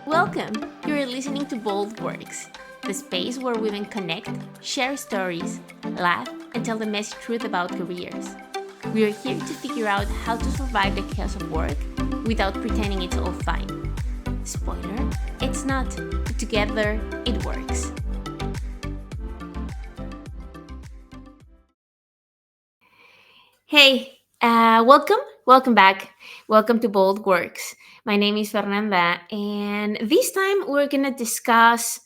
Welcome! You're listening to Bold Works, the space where women connect, share stories, laugh, and tell the messy truth about careers. We are here to figure out how to survive the chaos of work without pretending it's all fine. Spoiler, it's not. Together, it works. Hey, welcome back. Welcome to Bold Works. My name is Fernanda, and this time we're gonna discuss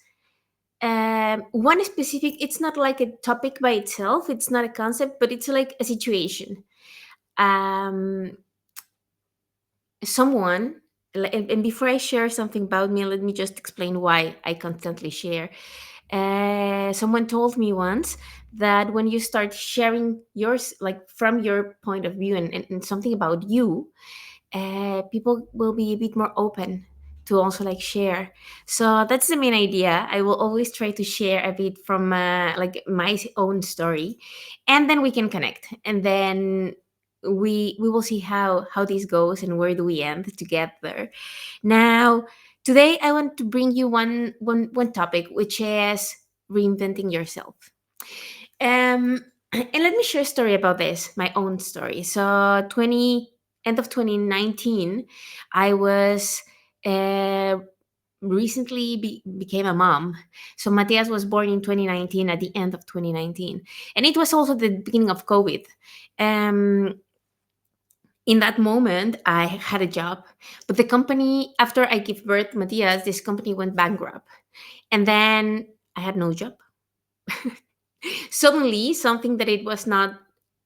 one specific. It's not like a topic by itself. It's not a concept, but it's like a situation. Um, someone, and before I share something about me, let me just explain why I constantly share. Someone told me once that when you start sharing yours, like from your point of view and something about you, people will be a bit more open to also like share. So that's the main idea. I will always try to share a bit from like my own story, and then we can connect, and then we will see how this goes and where do we end together. Now, today I want to bring you one topic, which is reinventing yourself. And let me share a story about this, my own story. So, 2019, I was uh, recently became a mom. So Matthias was born in 2019, at the end of 2019, and it was also the beginning of COVID. Um, in that moment, I had a job, but the company, after I gave birth to Matthias, this company went bankrupt, and then I had no job. Suddenly, something that it was not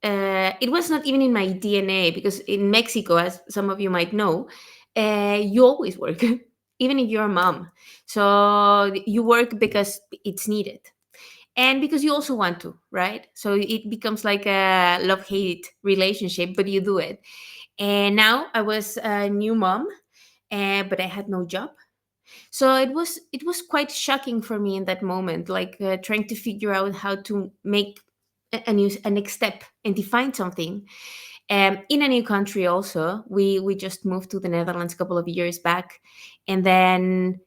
even in my DNA, because in Mexico, as some of you might know, you always work, even if you're a mom. So you work because it's needed, and because you also want to, right? So it becomes like a love hate relationship, but you do it. And now I was a new mom, but I had no job. So it was quite shocking for me in that moment, like trying to figure out how to make a next step and define something. In a new country, also, we just moved to the Netherlands a couple of years back, and then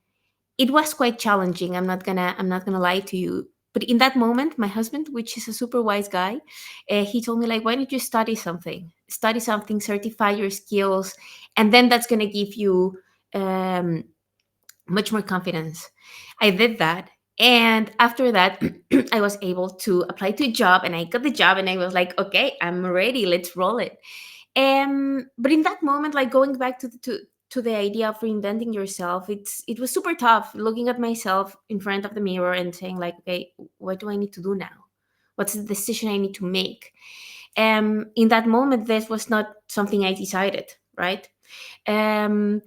it was quite challenging. I'm not gonna lie to you. But in that moment, my husband, which is a super wise guy, he told me, like, why don't you study something, certify your skills, and then that's gonna give you um, much more confidence. I did that. And after that, I was able to apply to a job, and I got the job, and I was like, okay, I'm ready. Let's roll it. But in that moment, like going back to the idea of reinventing yourself, it was super tough looking at myself in front of the mirror and saying, like, okay, what do I need to do now? What's the decision I need to make? In that moment, this was not something I decided, right? Um,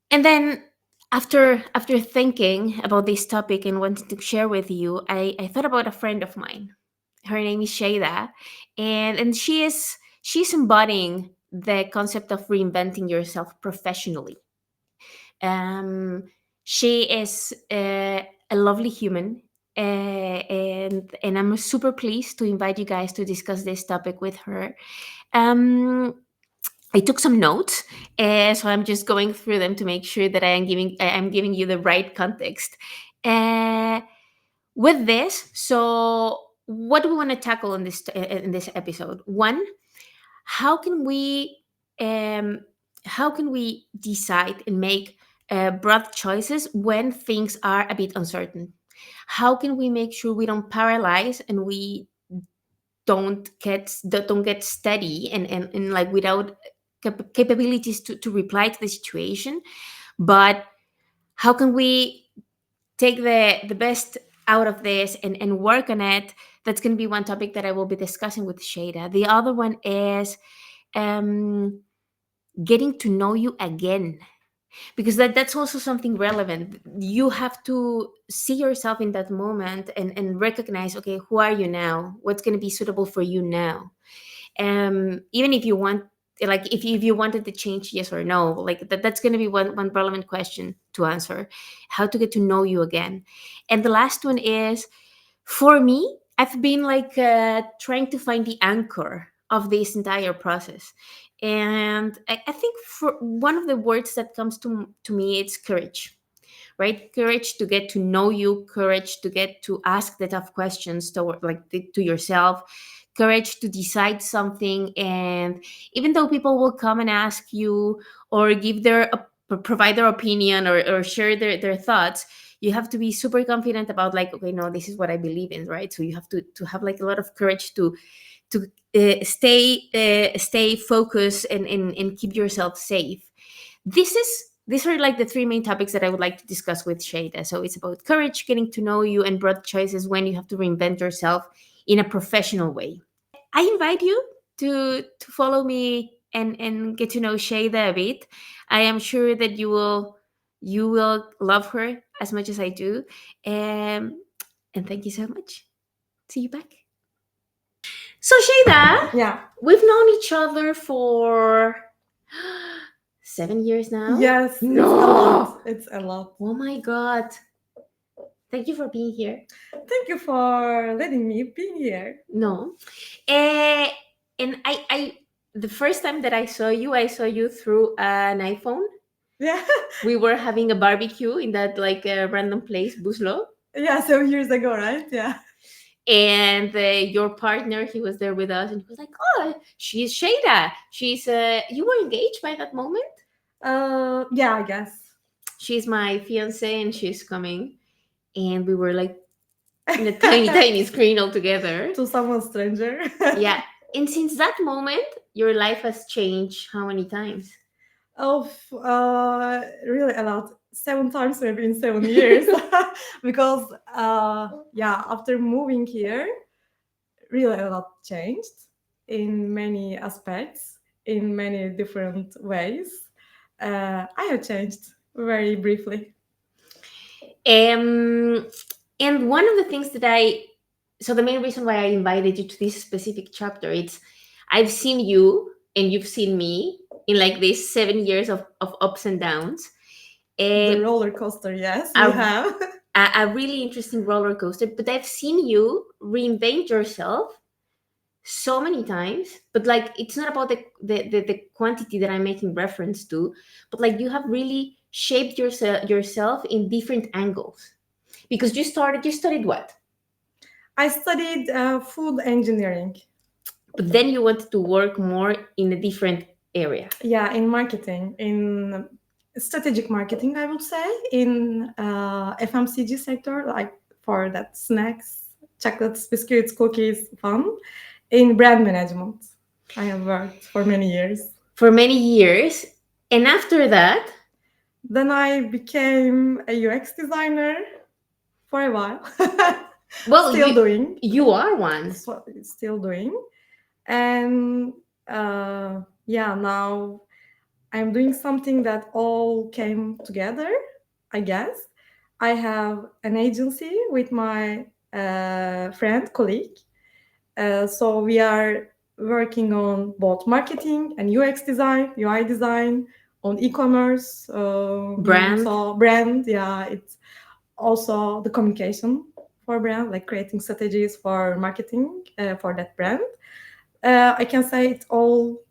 and then after thinking about this topic and wanting to share with you, I thought about a friend of mine. Her name is Seyda, and she's embodying the concept of reinventing yourself professionally. Um, she is a lovely human, and I'm super pleased to invite you guys to discuss this topic with her. Um, I took some notes, so I'm just going through them to make sure that I'm giving you the right context. Uh, with this, so what do we want to tackle in this episode? One, how can we um, how can we decide and make broad choices when things are a bit uncertain? How can we make sure we don't paralyze and we don't get steady and like without capabilities to reply to the situation? But how can we take the best out of this and work on it? That's going to be one topic that I will be discussing with Shada. The other one is um, getting to know you again, because that's also something relevant. You have to see yourself in that moment and recognize, okay, who are you now? What's going to be suitable for you now? Even if you want, like, if you wanted to change, yes or no, like that's going to be one relevant question to answer. How to get to know you again. And the last one is, for me, I've been like trying to find the anchor of this entire process. And I think for one of the words that comes to me, it's courage, right? Courage to get to know you, courage to get to ask the tough questions to yourself, courage to decide something. And even though people will come and ask you or provide their opinion, or share their thoughts, you have to be super confident about, like, okay, no, this is what I believe in, right? So you have to have like a lot of courage to stay focused, and keep yourself safe. These are like the three main topics that I would like to discuss with Shada. So it's about courage, getting to know you, and broad choices when you have to reinvent yourself in a professional way. I invite you to follow me and get to know Shada a bit. I am sure that you will love her as much as I do. And thank you so much. See you back. So Shada, Yeah. we've known each other for 7 years now. Yes, it's a No. lot. It's a lot. Oh my god. Thank you for being here. Thank you for letting me be here. No. Eh, and I the first time that I saw you through an iPhone. Yeah. We were having a barbecue in that like random place, Buslo. Yeah, 7 years ago, right? Yeah. And your partner, he was there with us, and he was like, "Oh, she's Shada. She's you were engaged by that moment. Yeah, I guess. She's my fiance, and she's coming." And we were like in a tiny, tiny screen all together. To someone stranger. Yeah. And since that moment, your life has changed how many times? Oh, really a lot. 7 times maybe in 7 years. Because, yeah, after moving here, really a lot changed in many aspects, in many different ways. I have changed very briefly. Um, and one of the things so the main reason why I invited you to this specific chapter, it's I've seen you and you've seen me in like these 7 years of ups and downs. The Um, roller coaster, yes, we a, have. a really interesting roller coaster, but I've seen you reinvent yourself so many times. But like, it's not about the quantity that I'm making reference to, but like you have really shaped yourself in different angles, because you studied what? I studied food engineering. But then you wanted to work more in a different area. Yeah, in marketing, in strategic marketing, I would say, in FMCG sector, like for that snacks, chocolates, biscuits, cookies, fun. In brand management, I have worked for many years. For many years. And after that, Then I became a UX designer for a while. well, Still doing. you are one. Still doing. And yeah, now I'm doing something that all came together, I guess. I have an agency with my friend, colleague. So we are working on both marketing and UX design, UI design, on e-commerce, Brand. So brand. Yeah, it's also the communication for brand, like creating strategies for marketing for that brand. I can say it all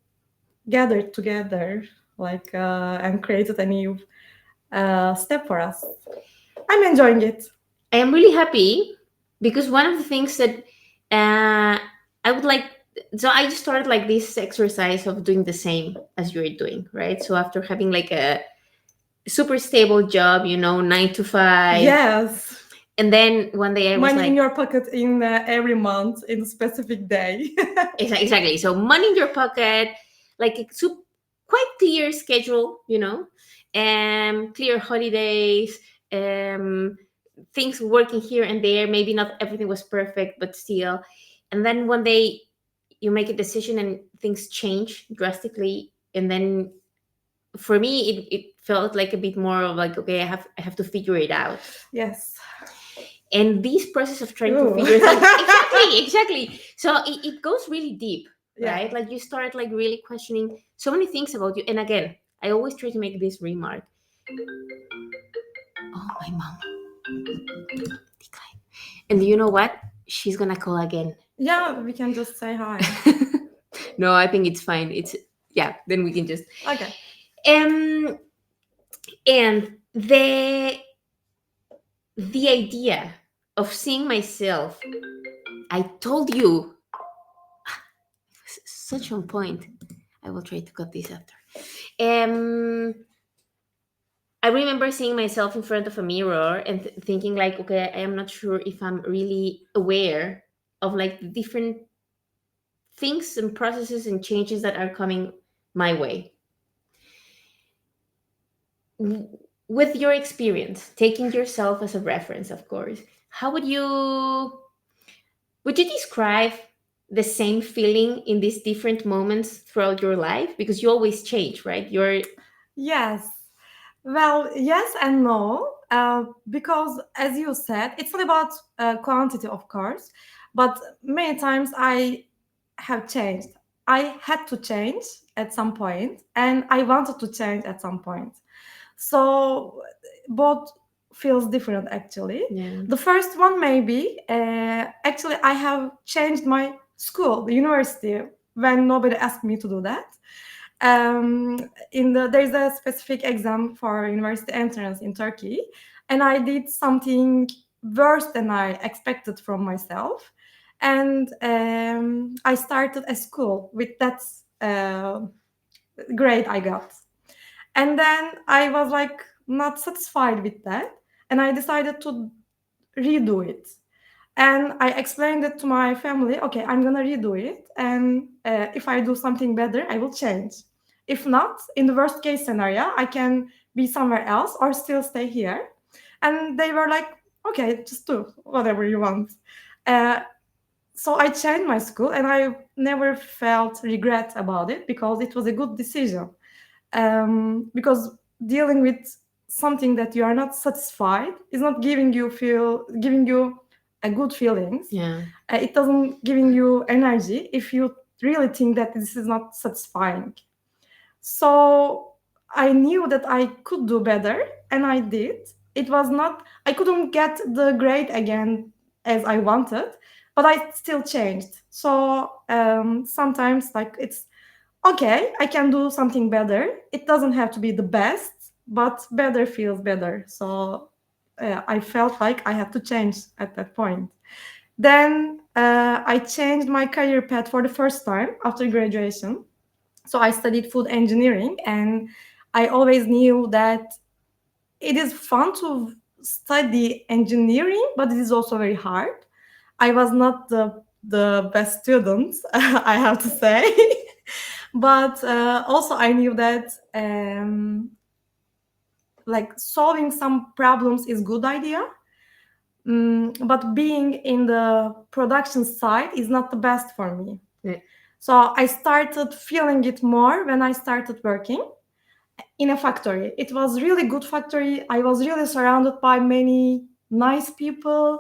gathered together, like and created a new step for us. I'm enjoying it. I am really happy, because one of the things that I would like, so I just started like this exercise of doing the same as you're doing, right? So after having like a super stable job, 9 to 5. Yes. And then one day I was Money like, in your pocket in every month in a specific day. exactly. So money in your pocket, like a quite clear schedule, clear holidays, things working here and there. Maybe not everything was perfect, but still. And then one day you make a decision and things change drastically. And then for me, it felt like a bit more of like, okay, I have to figure it out. Yes. And this process of trying Ooh. to figure things exactly. So it goes really deep, right? Yeah. Like you start like really questioning so many things about you. And again, I always try to make this remark. Oh, my mom. Decline. And you know what? She's gonna call again. Yeah, we can just say hi. No, I think it's fine. yeah, then we can just Okay. um and the idea of seeing myself, I told you, such on point. I will try to cut this after. um I remember seeing myself in front of a mirror and thinking like, okay, I am not sure if I'm really aware of like the different things and processes and changes that are coming my way. With your experience, taking yourself as a reference, of course, how would you describe the same feeling in these different moments throughout your life? Because you always change, right? You're Yes. Well, yes and no, because as you said, it's not about quantity, of course, but many times I have changed. I had to change at some point, and I wanted to change at some point. So both feels different actually. yeah, The first one maybe actually I have changed my school, the university, when nobody asked me to do that. um, there's a specific exam for university entrance in Turkey, and I did something worse than I expected from myself, and I started a school with that uh, grade I got, and then I was like not satisfied with that, and I decided to redo it. And I explained it to my family. Okay, I'm gonna redo it, and if I do something better, I will change. If not, in the worst case scenario, I can be somewhere else or still stay here. And they were like, okay, just do whatever you want. uh, so I changed my school, and I never felt regret about it because it was a good decision. Because dealing with something that you are not satisfied is not giving you a good feelings. yeah, It doesn't giving you energy if you really think that this is not satisfying. So I knew that I could do better, and I did. It was not, I couldn't get the grade again as I wanted, but I still changed. So sometimes like it's okay, I can do something better. It doesn't have to be the best, but better feels better. So I felt like I had to change at that point. Then I changed my career path for the first time after graduation. So I studied food engineering, and I always knew that it is fun to study engineering, but it is also very hard. I was not the best student, I have to say. But also I knew that like solving some problems is good idea. But being in the production side is not the best for me. yeah, So I started feeling it more when I started working in a factory. It was really good factory. I was really surrounded by many nice people,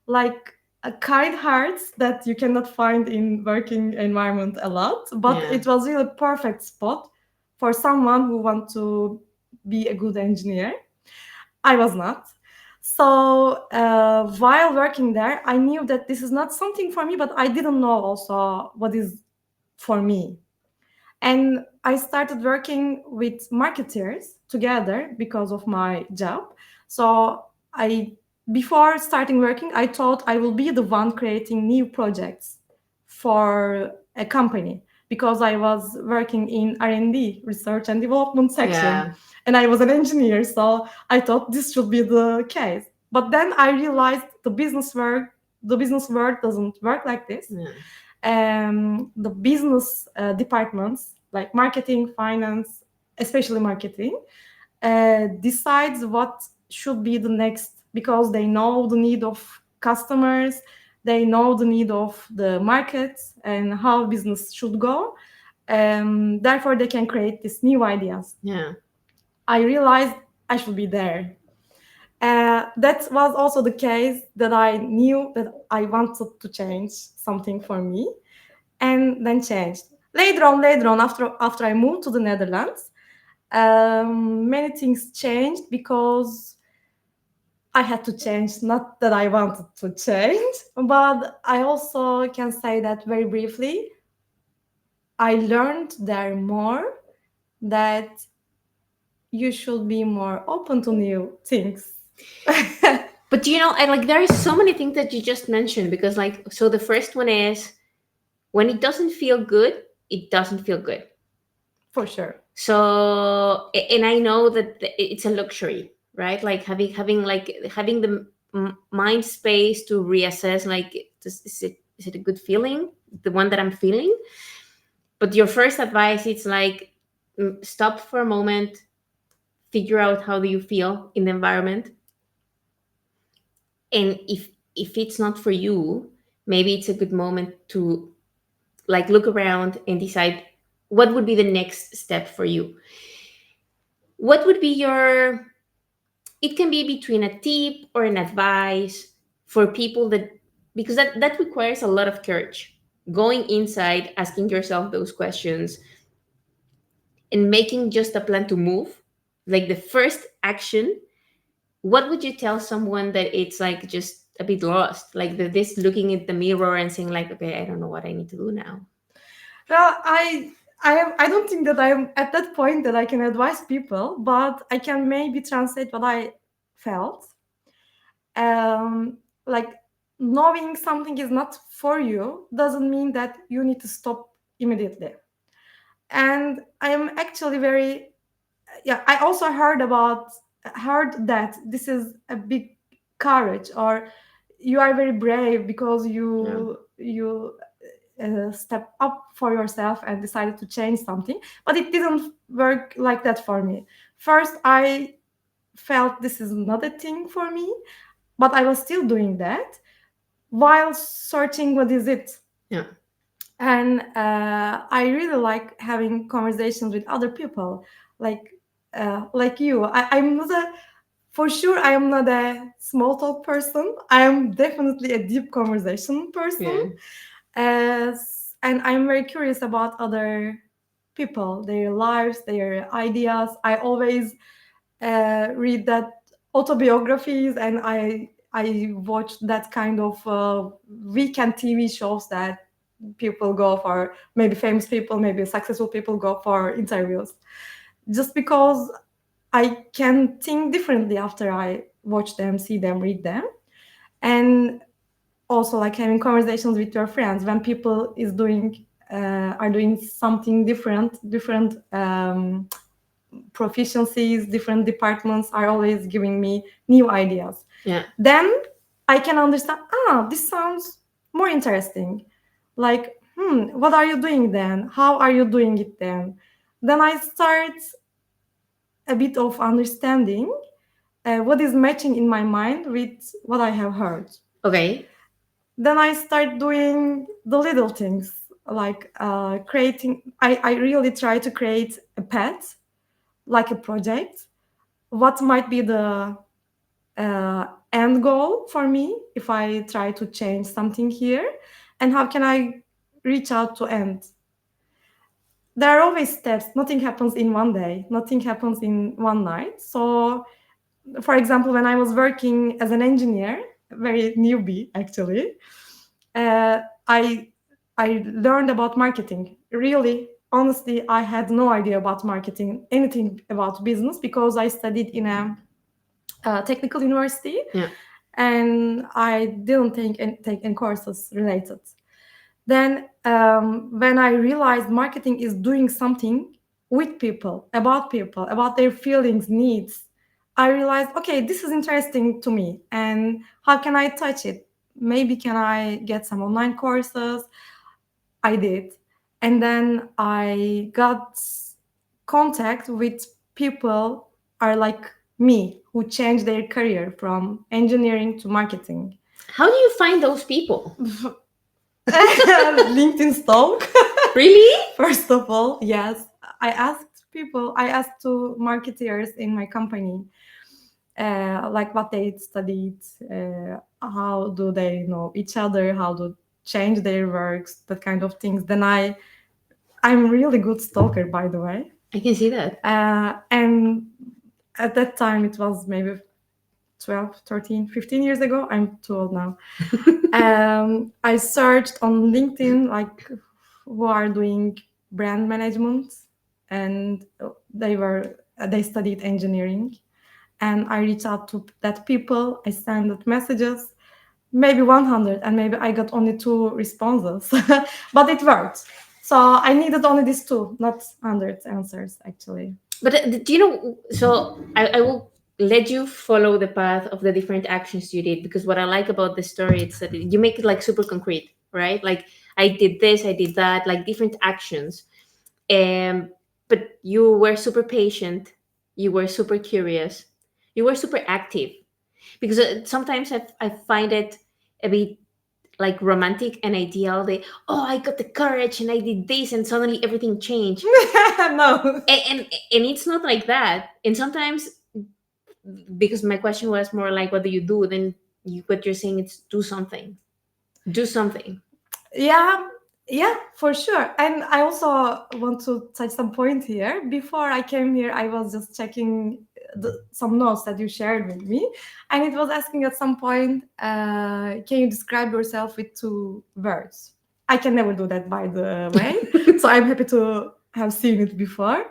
like kind hearts that you cannot find in working environment a lot. But yeah, it was really perfect spot for someone who want to be a good engineer. I was not. So while working there, I knew that this is not something for me, but I didn't know also what is for me. And I started working with marketeers together because of my job. So I before starting working, I thought I will be the one creating new projects for a company because I was working in R&D, research and development section, yeah, and I was an engineer, so I thought this should be the case. But then I realized the business world doesn't work like this. yeah, The business departments like marketing, finance, especially marketing, decides what should be the next because they know the need of customers, they know the need of the market and how business should go. Therefore, they can create these new ideas. yeah, I realized I should be there. That was also the case that I knew that I wanted to change something for me, and then changed. Later on, after I moved to the Netherlands, many things changed because I had to change. Not that I wanted to change, but I also can say that very briefly. I learned there more that you should be more open to new things. But I like there is so many things that you just mentioned, because like, so the first one is, when it doesn't feel good, it doesn't feel good. For sure. So, and I know that it's a luxury, right? Like having the mind space to reassess, like, is it a good feeling, the one that I'm feeling? But your first advice, it's like, stop for a moment, figure out how do you feel in the environment, and if it's not for you, maybe it's a good moment to like look around and decide what would be the next step for you. What would be your, it can be between a tip or an advice for people that, because that requires a lot of courage, going inside, asking yourself those questions, and making just a plan to move, like the first action. What would you tell someone that it's like just a bit lost, like this looking at the mirror and saying like, okay, I don't know what I need to do now? Well, I don't think that I'm at that point that I can advise people, but I can maybe translate what I felt. Like, knowing something is not for you doesn't mean that you need to stop immediately. And I am actually very, yeah, I also heard that this is a big courage, or you are very brave because Yeah. you step up for yourself and decided to change something. But it didn't work like that for me. First, I felt this is not a thing for me, but I was still doing that while searching what is it. Yeah. And I really like having conversations with other people, like you. I'm not a, for sure, I am not a small talk person. I am definitely a deep conversation person. Yeah. And I'm very curious about other people, their lives, their ideas. I always read that autobiographies, and I watch that kind of weekend TV shows that people go for, maybe famous people, maybe successful people go for interviews, just because I can think differently after I watch them, see them, read them. And also like having conversations with your friends when people is doing are doing something different proficiencies, different departments are always giving me new ideas. Yeah. Then I can understand, this sounds more interesting. Like, what are you doing then? How are you doing it then? Then I start a bit of understanding what is matching in my mind with what I have heard. Okay. Then I start doing the little things, like creating. I really try to create a path, like a project. What might be the end goal for me if I try to change something here, and how can I reach out to end? There are always steps. Nothing happens in one day. Nothing happens in one night. So, for example, when I was working as an engineer, very newbie actually, uh, I I learned about marketing. Really, honestly, I had no idea about marketing, anything about business, because I studied in a technical university, Yeah. and I didn't take any courses related. Then, when I realized marketing is doing something with people, about their feelings, needs, I realized, okay, this is interesting to me, and how can I touch it? Maybe can I get some online courses? I did, and then I got contact with people are like me who changed their career from engineering to marketing. How do you find those people? LinkedIn stalk. Really? First of all, yes, I asked to marketeers in my company, like what they studied, how do they know each other, how to change their works, that kind of things. Then I'm really good stalker, by the way. I can see that. And at that time, it was maybe 12, 13, 15 years ago. I'm too old now. I searched on LinkedIn, like, who are doing brand management, and they studied engineering. And I reached out to that people. I sent messages, maybe 100, and maybe I got only two responses, but it worked. So I needed only these two, not hundreds answers actually. But do you know? So I will let you follow the path of the different actions you did, because what I like about the story is that you make it like super concrete, right? Like I did this, I did that, like different actions. But you were super patient, you were super curious, you were super active. Because sometimes I find it a bit like romantic and ideal. They, oh, I got the courage and I did this and suddenly everything changed. No. And it's not like that. And sometimes, because my question was more like what do you do, then what you're saying is do something, do something. Yeah, yeah, for sure. And I also want to touch some point here. Before I came here, I was just checking some notes that you shared with me, and it was asking at some point, can you describe yourself with two words? I can never do that, by the way. So I'm happy to have seen it before.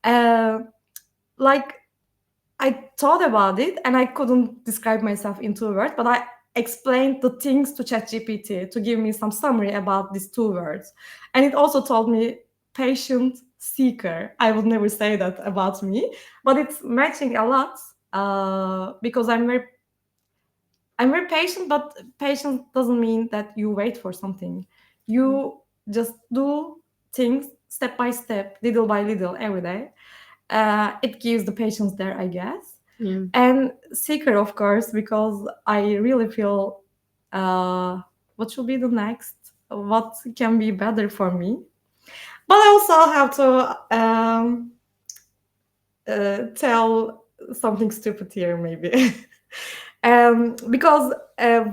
Uh, like I thought about it and I couldn't describe myself in two words, but I explained the things to ChatGPT to give me some summary about these two words. And it also told me patient seeker. I would never say that about me, but it's matching a lot because I'm very patient, but patience doesn't mean that you wait for something. You just do things step by step, little by little, every day. It gives the patience there, I guess. Yeah. And seeker, of course, because I really feel uh, what should be the next, what can be better for me. But I also have to tell something stupid here, maybe. Because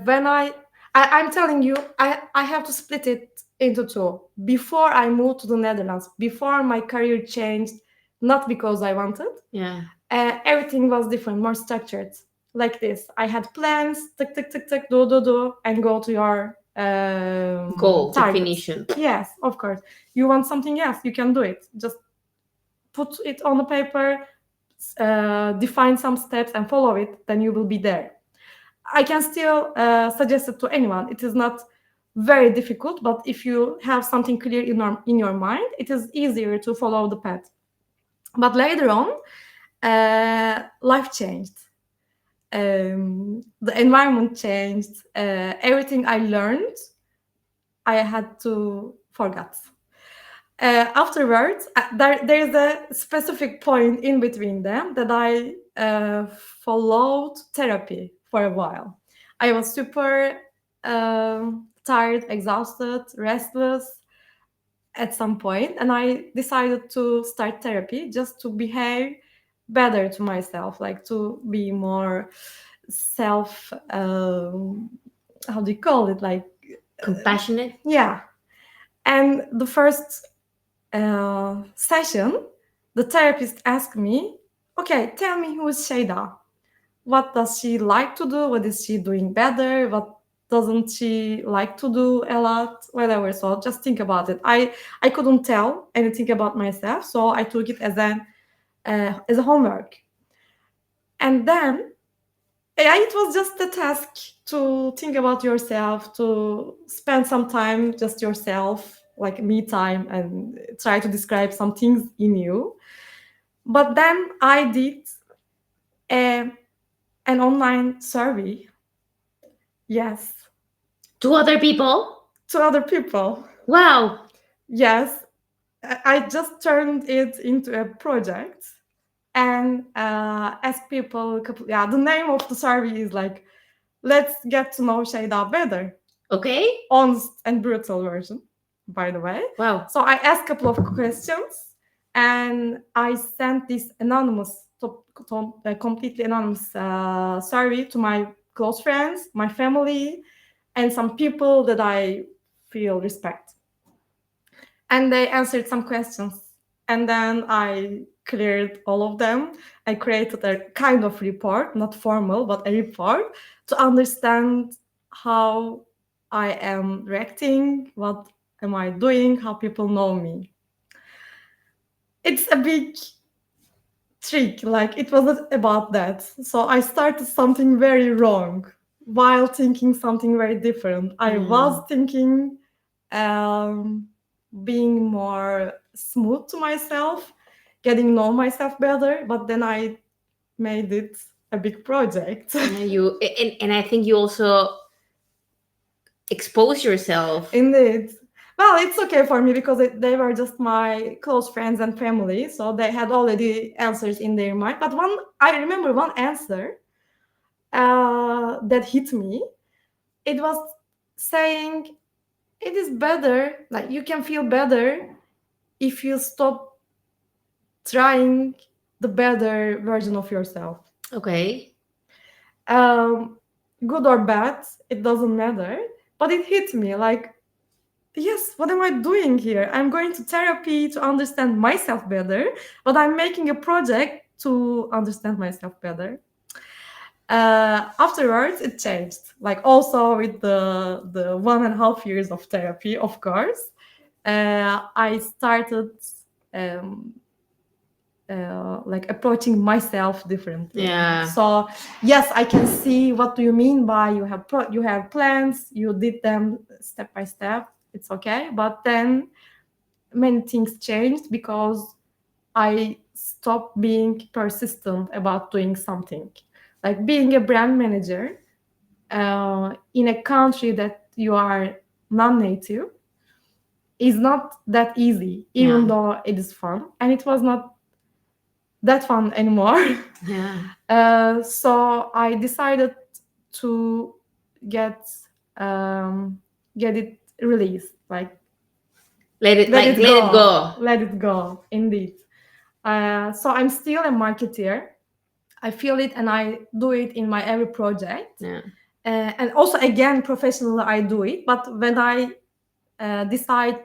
when I'm telling you, I have to split it into two. Before I moved to the Netherlands, before my career changed, not because I wanted, Yeah. everything was different, more structured. Like this, I had plans, tick, tick, tick, tick, do, and go to your Goal, targets. definition. Yes, of course. You want something else, you can do it. Just put it on the paper, define some steps and follow it, then you will be there. I can still suggest it to anyone. It is not very difficult, but if you have something clear in your mind, it is easier to follow the path. But later on, life changed. The environment changed. Everything I learned, I had to forget. Afterwards, there's a specific point in between them that I followed therapy for a while. I was super tired, exhausted, restless at some point, and I decided to start therapy just to behave better to myself, like to be more self. How do you call it? Like, Compassionate. yeah. And the first session, the therapist asked me, okay, tell me who is Seyda? What does she like to do? What is she doing better? What doesn't she like to do a lot? Whatever. So just think about it. I couldn't tell anything about myself, so I took it as a homework. And then yeah, it was just a task to think about yourself, to spend some time just yourself, like me time, and try to describe some things in you. But then I did a, an online survey. Yes, To other people. to other people. Wow. Yes, I just turned it into a project and asked people. Yeah, the name of the survey is like, "Let's get to know Shayda better." Okay. Honest and brutal version, by the way. Wow. So I asked a couple of questions and I sent this anonymous, completely anonymous survey to my close friends, my family, and some people that I feel respect. And they answered some questions. And then I cleared all of them. I created a kind of report, not formal, but a report to understand how I am reacting, what am I doing, how people know me. it's a big trick. Like it wasn't about that. So I started something very wrong while thinking something very different. I was Mm. thinking um, being more smooth to myself, getting know myself better, but then I made it a big project. Yeah, and I think you also expose yourself. Indeed. Well, it's okay for me because they were just my close friends and family, so they had already answers in their mind. But I remember one answer that hit me. It was saying it is better, like you can feel better if you stop trying the better version of yourself. Okay. Um, Good or bad, it doesn't matter. But it hit me like, yes, what am I doing here? I'm going to therapy to understand myself better, but I'm making a project to understand myself better. Afterwards, it changed. Like also with the 1.5 years of therapy, of course, I started um, like approaching myself differently. Yeah. So yes, I can see what do you mean by you have plans, you did them step by step. It's okay, but then many things changed because I stopped being persistent about doing something. Like being a brand manager in a country that you are non-native is not that easy, even Yeah. though it is fun, and it was not that fun anymore. Yeah. So I decided to get um, get it released, like Let it go. let it go, indeed. So I'm still a marketeer. I feel it and I do it in my every project. Yeah. And also, again, professionally, I do it. But when I decide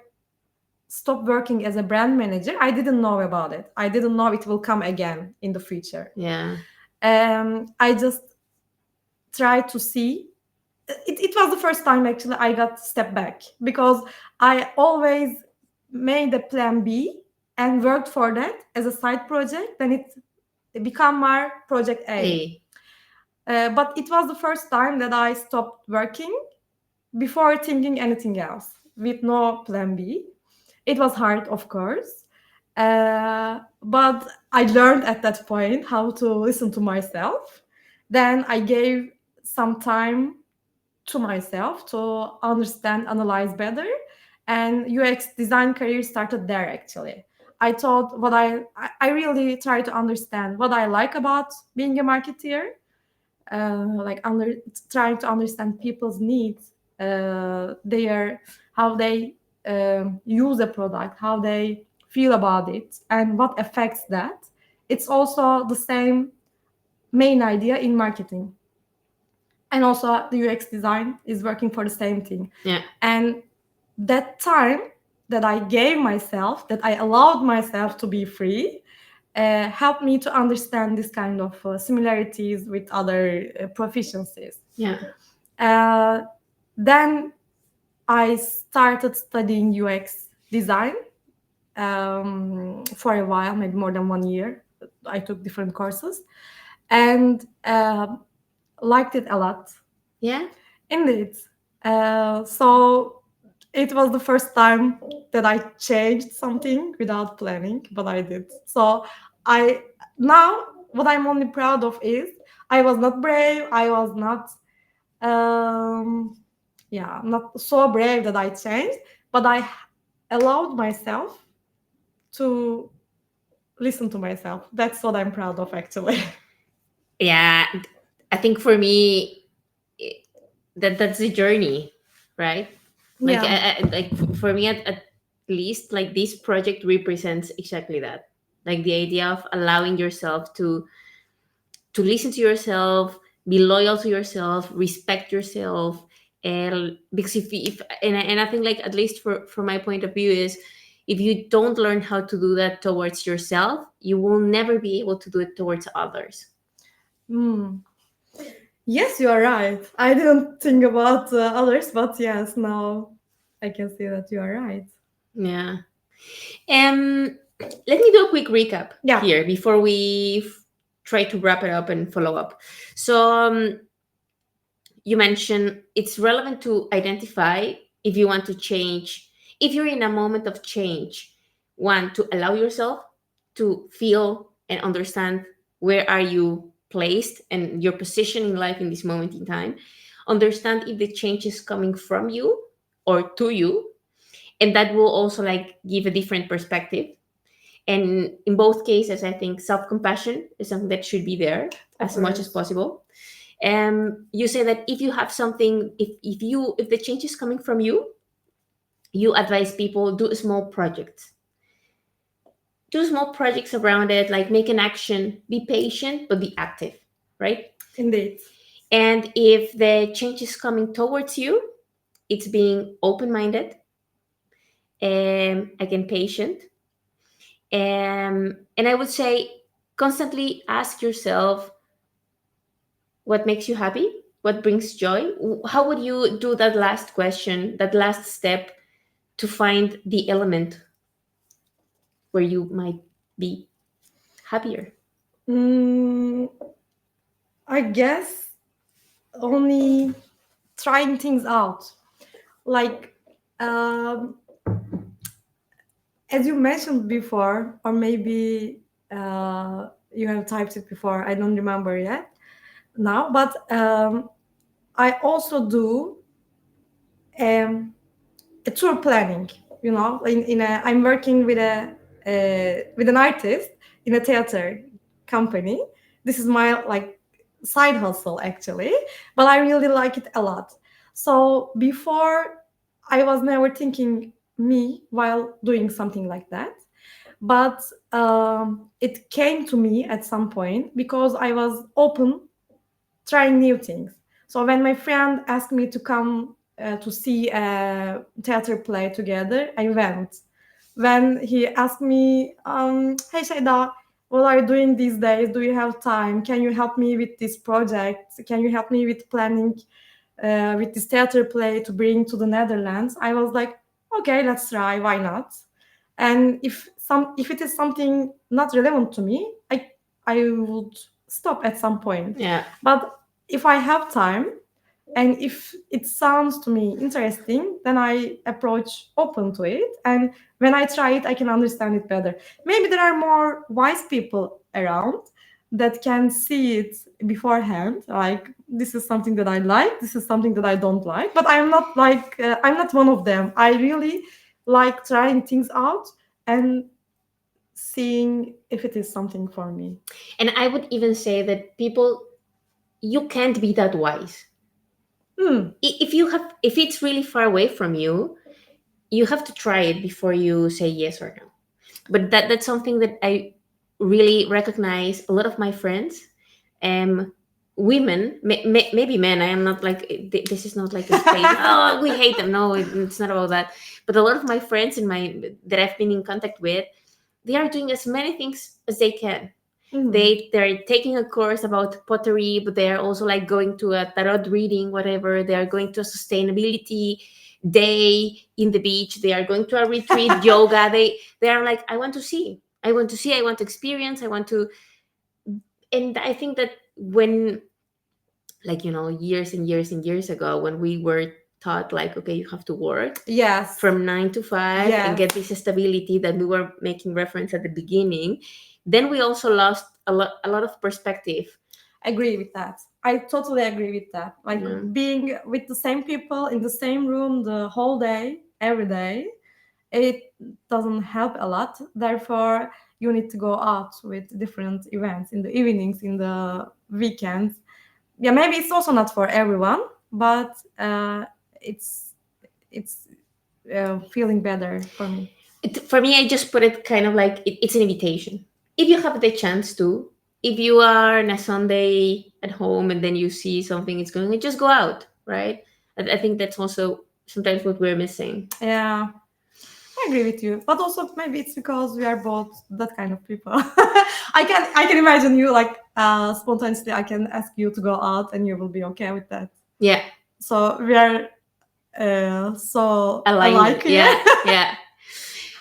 stop working as a brand manager, I didn't know about it. I didn't know it will come again in the future. Yeah. I just try to see. It was the first time actually I got step back because I always made a plan B and worked for that as a side project. Then it became my project A. Hey. But it was the first time that I stopped working before thinking anything else with no plan B. It was hard, of course. But I learned at that point how to listen to myself. Then I gave some time to myself to understand, analyze better. And UX design career started there actually. I thought I really try to understand what I like about being a marketeer, like trying to understand people's needs, their how they use a product, how they feel about it, and what affects that. It's also the same main idea in marketing, and also the UX design is working for the same thing. Yeah. And that time that I gave myself, that I allowed myself to be free, helped me to understand this kind of similarities with other proficiencies. Yeah. Uh, then I started studying UX design for a while, maybe more than 1 year. I took different courses and liked it a lot. Yeah. Indeed. So it was the first time that I changed something without planning, but I did. So I now what I'm only proud of is I was not brave. I was not um yeah, not so brave that I changed, but I allowed myself to listen to myself. That's what I'm proud of actually. Yeah. I think for me, i- that's the journey, right? Like, Yeah. like for me, at least, like this project represents exactly that. Like the idea of allowing yourself to listen to yourself, be loyal to yourself, respect yourself, and because if and I think, like, at least from my point of view, is if you don't learn how to do that towards yourself, you will never be able to do it towards others. Mm. Yes, you are right. I didn't think about others, but yes, now I can see that you are right. Yeah. Um. let me do a quick recap Yeah. here before we try to wrap it up and follow up. So you mentioned it's relevant to identify if you want to change, if you're in a moment of change, one, to allow yourself to feel and understand where are you placed and your position in life in this moment in time. Understand if the change is coming from you or to you, and that will also like give a different perspective. And in both cases, I think self-compassion is something that should be there Of as much as course. possible. You say that if you have something, if the change is coming from you, you advise people do small projects, do small projects around it, like make an action, be patient but be active, right? Indeed. And if the change is coming towards you, it's being open-minded, again patient, and I would say constantly ask yourself what makes you happy, what brings joy. How would you do that last question, that last step, to find the element where you might be happier? Mm, I guess only trying things out. Like, um, as you mentioned before, or maybe you have typed it before, I don't remember yet now, but I also do um, a tour planning. You know, I'm working with an artist in a theater company. This is my like side hustle actually, but I really like it a lot. So before, I was never thinking me while doing something like that, but it came to me at some point because I was open trying new things. So when my friend asked me to come to see a theater play together, I went. When he asked me, "Hey Seyda, what are you doing these days? Do you have time? Can you help me with this project? Can you help me with planning with this theater play to bring to the Netherlands?" I was like, "Okay, let's try. Why not?" And if it is something not relevant to me, I would stop at some point. Yeah. But if I have time and if it sounds to me interesting, then I approach open to it. And when I try it, I can understand it better. Maybe there are more wise people around that can see it beforehand. Like, this is something that I like, this is something that I don't like. But I'm not like, I'm not one of them. I really like trying things out and seeing if it is something for me. And I would even say that people, you can't be that wise. Hmm. If it's really far away from you, you have to try it before you say yes or no. But that's something that I really recognize. A lot of my friends, um women, maybe men, I am not like, this is not like a space, oh, we hate them, no, it's not about that. But a lot of my friends in my that I've been in contact with, they are doing as many things as they can. Mhm. They're taking a course about pottery, but they are also like going to a tarot reading, whatever. They are going to a sustainability day in the beach. They are going to a retreat, yoga. They are like, I want to see, I want to see, I want to experience, I want to. And I think that when, like, years and years and years ago, when we were taught like, okay, you have to work Yes. from 9 to 5 and Yes. get this stability that we were making reference at the beginning, then we also lost a lot of perspective. Agree with that. I totally agree with that. Like, Yeah. being with the same people in the same room the whole day, every day, it doesn't help a lot. Therefore, you need to go out with different events in the evenings, in the weekends. Yeah, maybe it's also not for everyone, but it's it's feeling better for me. For me, I just put it kind of like, it's an invitation. If you have the chance to, if you are on a Sunday at home and then you see something is going, just go out, right? I think that's also sometimes what we're missing. Yeah, I agree with you, but also maybe it's because we are both that kind of people. I can imagine you like spontaneously. I can ask you to go out, and you will be okay with that. Yeah, So we are so alike. alignment. Yeah. Yeah, yeah.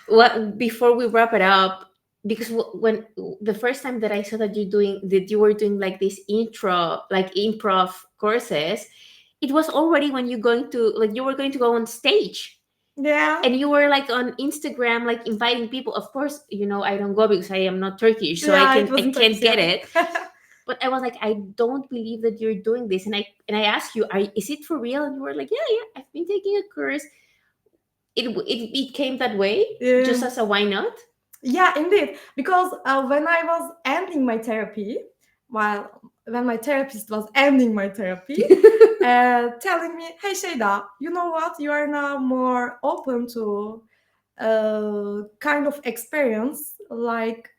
Well, before we wrap it up, because when the first time that I saw that you were doing like this intro, like improv courses, it was already when you were going to go on stage, Yeah, and you were like on Instagram, like inviting people. Of course, I don't go because I am not Turkish, so yeah, it I was in can't Turkish, get yeah. it. But I was like, I don't believe that you're doing this, and I asked you, is it for real? And you were like, yeah, yeah, I've been taking a course. It became that way, just Yeah. as a why not. Yeah, indeed. Because when I was ending my therapy, while when my therapist was ending my therapy, telling me, "Hey, Seyda, you know what? You are now more open to kind of experience." Like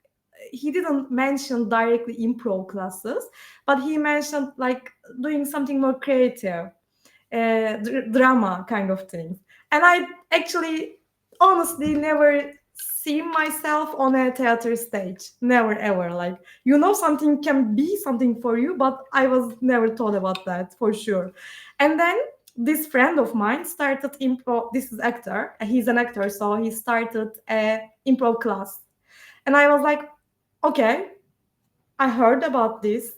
he didn't mention directly improv classes, but he mentioned like doing something more creative, drama kind of thing. And I actually, honestly, never see myself on a theater stage. Never ever. Like, something can be something for you, but I was never thought about that for sure. And then this friend of mine started improv. This is actor. He's an actor, so he started a improv class. And I was like, okay, I heard about this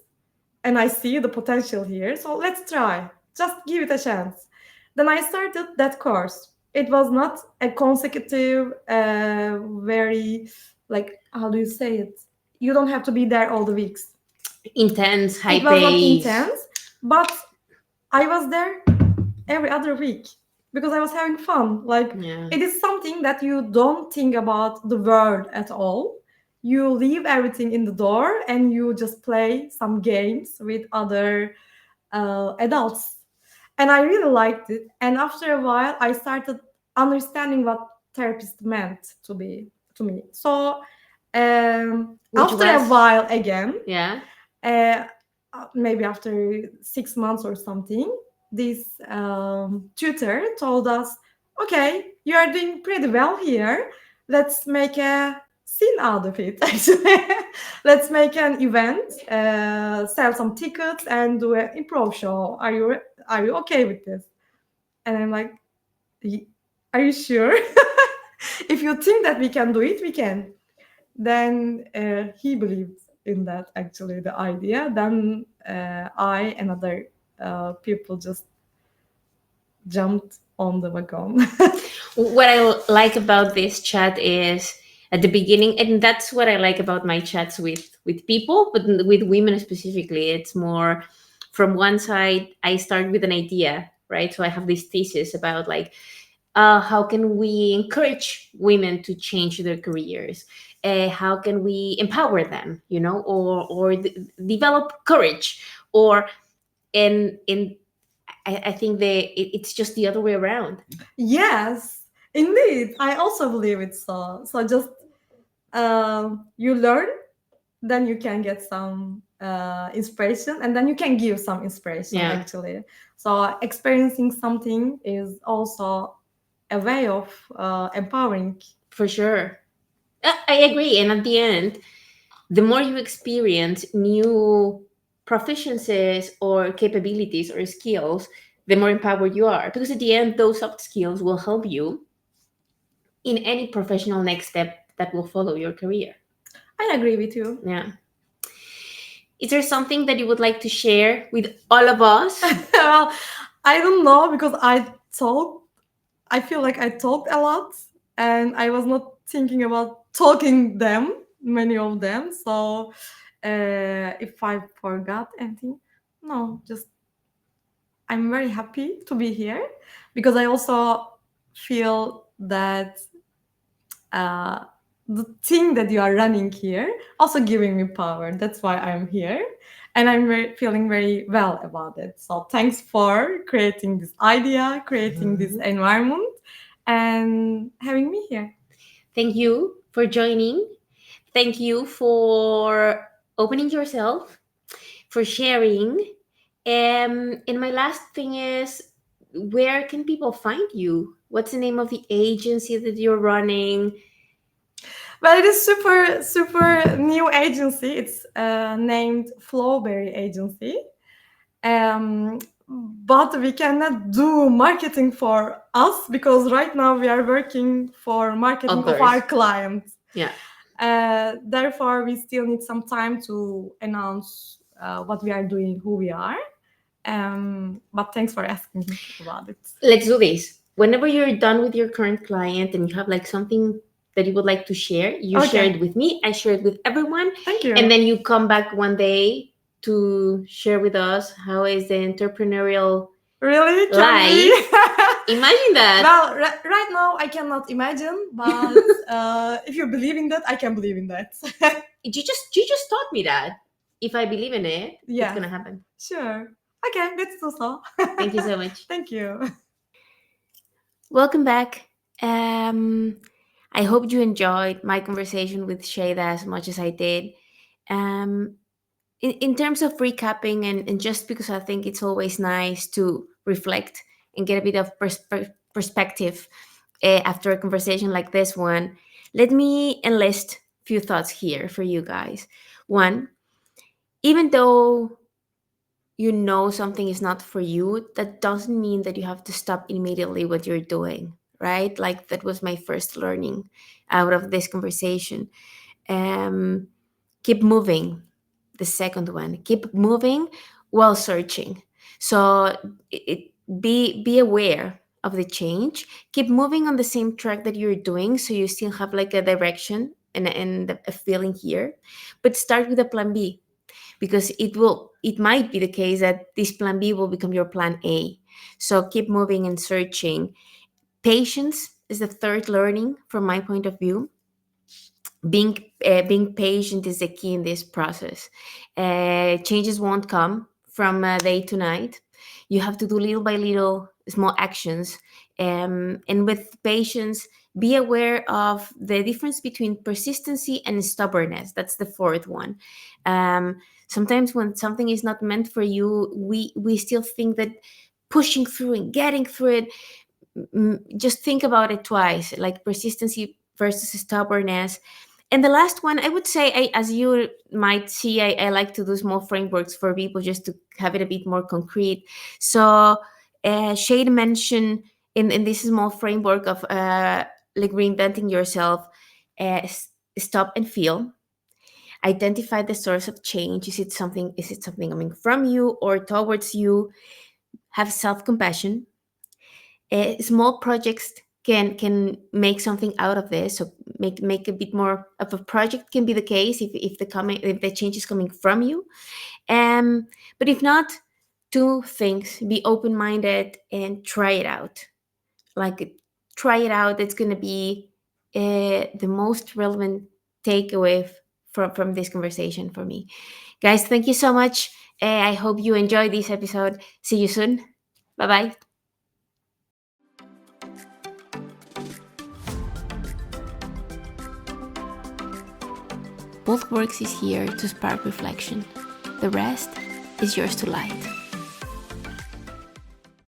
and I see the potential here. So let's try. Just give it a chance. Then I started that course. It was not a consecutive, very, like, how do you say it? You don't have to be there all the weeks. Intense, high It was not pace. intense, but I was there every other week because I was having fun. Like, Yeah. it is something that you don't think about the world at all. You leave everything in the door and you just play some games with other adults. And I really liked it. And after a while, I started understanding what therapist meant to me. So Which after a was, while again, yeah. uh, maybe after 6 months or something, this tutor told us, okay, you are doing pretty well here. Let's make a scene out of it, actually. Let's make an event, sell some tickets, and do an improv show. Are you okay with this? And I'm like, are you sure? If you think that we can do it, we can. Then he believed in that, actually, the idea. Then I and other people just jumped on the wagon. What I like about this chat is at the beginning, and that's what I like about my chats with people, but with women specifically. It's more from one side. I start with an idea, right? So I have this thesis about like how can we encourage women to change their careers? How can we empower them? Or develop courage? Or in I think it's just the other way around. Yes, indeed. I also believe it. So just you learn, then you can get some inspiration, and then you can give some inspiration, Yeah, actually. So experiencing something is also a way of empowering. for sure. I agree. And at the end, the more you experience new proficiencies or capabilities or skills, the more empowered you are. Because at the end, those soft skills will help you in any professional next step that will follow your career. I agree with you. Yeah. Is there something that you would like to share with all of us? Well, I don't know, because I feel like I talked a lot, and I was not thinking about talking them, many of them. So if I forgot anything, no, just I'm very happy to be here, because I also feel that uh, the thing that you are running here also giving me power. That's why I'm here, and I'm feeling very well about it. So thanks for creating this idea, creating this environment, and having me here. Thank you for joining. Thank you for opening yourself, for sharing. And my last thing is, where can people find you? What's the name of the agency that you're running? Well, it is super super new agency. It's named Flowberry Agency. um, but we cannot do marketing for us, because right now we are working for marketing of Others. our clients. Yeah. Therefore, we still need some time to announce what we are doing, who we are. But thanks for asking about it. Let's do this. Whenever you're done with your current client and you have like something that you would like to share, you share Okay. it with me, I share it with everyone, Thank you. and then you come back one day to share with us how is the entrepreneurial Really? Can life. we? Imagine that. Well, right now I cannot imagine, but if you believe in that, I can believe in that. You just taught me that. If I believe in it, Yeah. it's gonna happen. Sure. Okay, let's do so. Thank you so much. Thank you. Welcome back. I hope you enjoyed my conversation with Shayda as much as I did. Um, in terms of recapping, and just because I think it's always nice to reflect and get a bit of perspective after a conversation like this one, let me enlist a few thoughts here for you guys. One, even though you know something is not for you, that doesn't mean that you have to stop immediately what you're doing, right? Like that was my first learning out of this conversation. Keep moving. The second one, keep moving while searching. So be aware of the change. Keep moving on the same track that you're doing, so you still have like a direction and a feeling here. But start with a plan B, because it might be the case that this plan B will become your plan A. So keep moving and searching. Patience is the third learning from my point of view. Being patient is the key in this process. Changes won't come from day to night. You have to do little by little small actions, and with patience, be aware of the difference between persistency and stubbornness. That's the fourth one. Sometimes when something is not meant for you, we still think that pushing through and getting through it, just think about it twice, like persistency versus stubbornness. And the last one, I would say, as you might see, I like to do small frameworks for people just to have it a bit more concrete. So Shade mentioned in this small framework of like reinventing yourself, stop and feel. Identify the source of change. Is it something coming from you or towards you? Have self-compassion. Small projects can make something out of this, so make a bit more of a project can be the case if the change is coming from you. But if not, two things: be open-minded and try it out. Like, try it out. It's going to be the most relevant takeaway from this conversation for me. Guys, thank you so much. I hope you enjoyed this episode. See you soon. Bye bye. Both Works is here to spark reflection. The rest is yours to light.